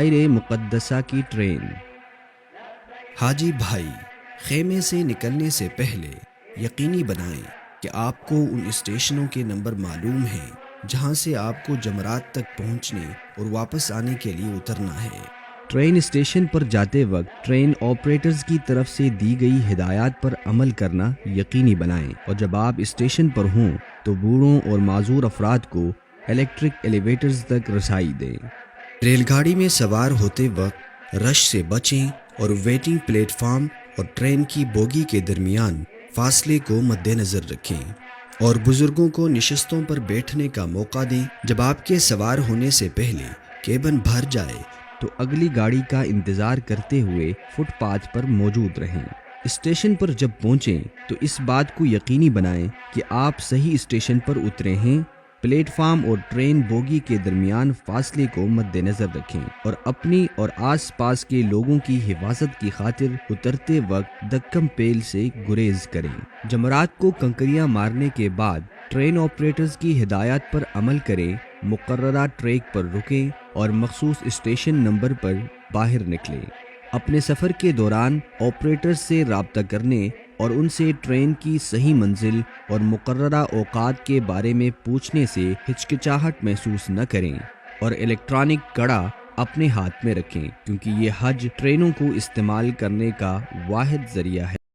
غیر مقدسہ کی ٹرین۔ حاجی بھائی، خیمے سے نکلنے سے پہلے یقینی بنائیں کہ آپ کو ان اسٹیشنوں کے نمبر معلوم ہیں جہاں سے آپ کو جمرات تک پہنچنے اور واپس آنے کے لیے اترنا ہے۔ ٹرین اسٹیشن پر جاتے وقت ٹرین آپریٹرز کی طرف سے دی گئی ہدایات پر عمل کرنا یقینی بنائیں، اور جب آپ اسٹیشن پر ہوں تو بوڑھوں اور معذور افراد کو الیکٹرک ایلیویٹرز تک رسائی دیں۔ ریل گاڑی میں سوار ہوتے وقت رش سے بچیں اور ویٹنگ پلیٹ فارم اور ٹرین کی بوگی کے درمیان فاصلے کو مد نظر رکھیں اور بزرگوں کو نشستوں پر بیٹھنے کا موقع دیں۔ جب آپ کے سوار ہونے سے پہلے کیبن بھر جائے تو اگلی گاڑی کا انتظار کرتے ہوئے فٹ پاتھ پر موجود رہیں۔ اسٹیشن پر جب پہنچیں تو اس بات کو یقینی بنائیں کہ آپ صحیح اسٹیشن پر اترے ہیں۔ پلیٹ فارم اور ٹرین بوگی کے درمیان فاصلے کو مد نظر رکھیں اور اپنی اور آس پاس کے لوگوں کی حفاظت کی خاطر اترتے وقت دکم پیل سے گریز کریں۔ جمرات کو کنکریاں مارنے کے بعد ٹرین آپریٹرز کی ہدایات پر عمل کریں، مقررہ ٹریک پر رکیں اور مخصوص اسٹیشن نمبر پر باہر نکلیں۔ اپنے سفر کے دوران آپریٹر سے رابطہ کرنے اور ان سے ٹرین کی صحیح منزل اور مقررہ اوقات کے بارے میں پوچھنے سے ہچکچاہٹ محسوس نہ کریں، اور الیکٹرانک کڑا اپنے ہاتھ میں رکھیں کیونکہ یہ حج ٹرینوں کو استعمال کرنے کا واحد ذریعہ ہے۔